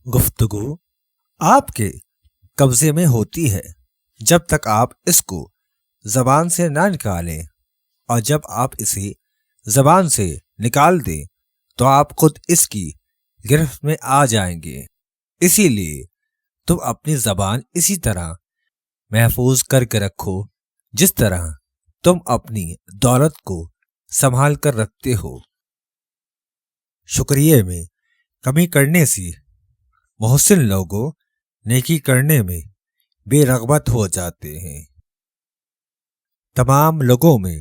گفتگو آپ کے قبضے میں ہوتی ہے جب تک آپ اس کو زبان سے نہ نکالیں، اور جب آپ اسے زبان سے نکال دیں تو آپ خود اس کی گرفت میں آ جائیں گے۔ اسی لیے تم اپنی زبان اسی طرح محفوظ کر کے رکھو جس طرح تم اپنی دولت کو سنبھال کر رکھتے ہو۔ شکریہ میں کمی کرنے سے محسن لوگوں نیکی کرنے میں بے رغبت ہو جاتے ہیں۔ تمام لوگوں میں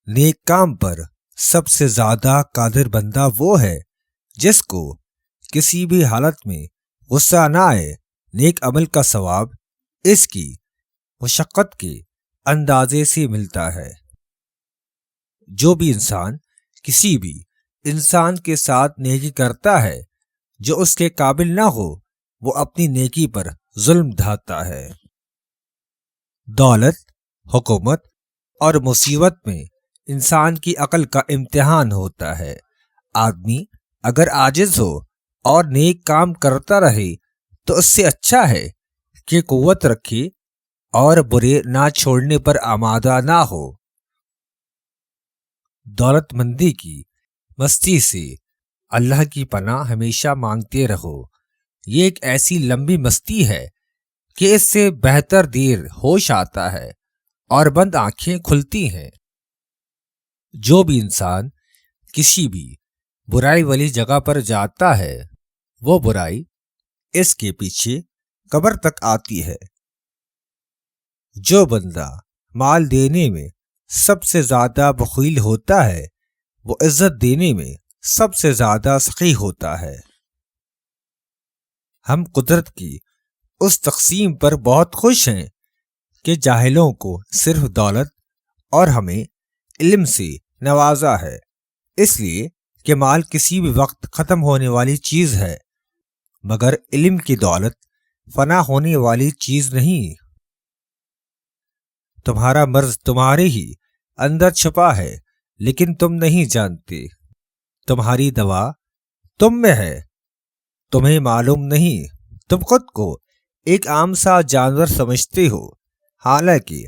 نیک کام پر سب سے زیادہ قادر بندہ وہ ہے جس کو کسی بھی حالت میں غصہ نہ آئے۔ نیک عمل کا ثواب اس کی مشقت کے اندازے سے ملتا ہے۔ جو بھی انسان کسی بھی انسان کے ساتھ نیکی کرتا ہے جو اس کے قابل نہ ہو، وہ اپنی نیکی پر ظلم ڈھاتا ہے۔ دولت، حکومت اور مصیبت میں انسان کی عقل کا امتحان ہوتا ہے۔ آدمی اگر عاجز ہو اور نیک کام کرتا رہے تو اس سے اچھا ہے کہ قوت رکھے اور برے نہ چھوڑنے پر آمادہ نہ ہو۔ دولت مندی کی مستی سے اللہ کی پناہ ہمیشہ مانگتے رہو۔ یہ ایک ایسی لمبی مستی ہے کہ اس سے بہتر دیر ہوش آتا ہے اور بند آنکھیں کھلتی ہیں۔ جو بھی انسان کسی بھی برائی والی جگہ پر جاتا ہے وہ برائی اس کے پیچھے قبر تک آتی ہے۔ جو بندہ مال دینے میں سب سے زیادہ بخیل ہوتا ہے وہ عزت دینے میں سب سے زیادہ سخی ہوتا ہے۔ ہم قدرت کی اس تقسیم پر بہت خوش ہیں کہ جاہلوں کو صرف دولت اور ہمیں علم سے نوازا ہے، اس لیے کہ مال کسی بھی وقت ختم ہونے والی چیز ہے، مگر علم کی دولت فنا ہونے والی چیز نہیں۔ تمہارا مرض تمہارے ہی اندر چھپا ہے لیکن تم نہیں جانتے۔ تمہاری دوا تم میں ہے، تمہیں معلوم نہیں۔ تم خود کو ایک عام سا جانور سمجھتے ہو، حالانکہ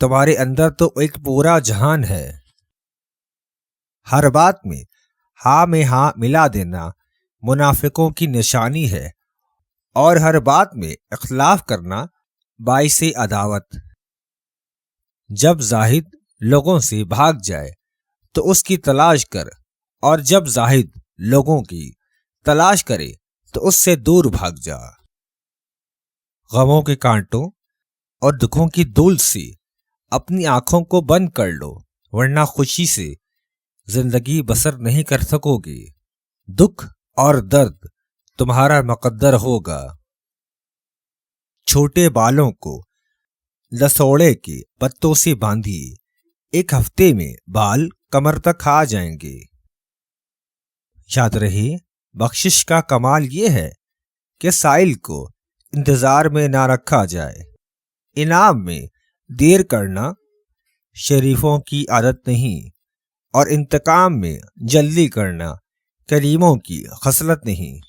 تمہارے اندر تو ایک پورا جہان ہے۔ ہر بات میں ہاں ملا دینا منافقوں کی نشانی ہے، اور ہر بات میں اختلاف کرنا باعث عداوت۔ جب زاہد لوگوں سے بھاگ جائے تو اس کی تلاش کر، اور جب زاہد لوگوں کی تلاش کرے تو اس سے دور بھاگ جا۔ غموں کے کانٹوں اور دکھوں کی دھول سے اپنی آنکھوں کو بند کر لو، ورنہ خوشی سے زندگی بسر نہیں کر سکو گے۔ دکھ اور درد تمہارا مقدر ہوگا۔ چھوٹے بالوں کو لسوڑے کے پتوں سے باندھیے، ایک ہفتے میں بال کمر تک آ جائیں گے۔ یاد رہے، بخشش کا کمال یہ ہے کہ سائل کو انتظار میں نہ رکھا جائے۔ انعام میں دیر کرنا شریفوں کی عادت نہیں، اور انتقام میں جلدی کرنا کریموں کی خصلت نہیں۔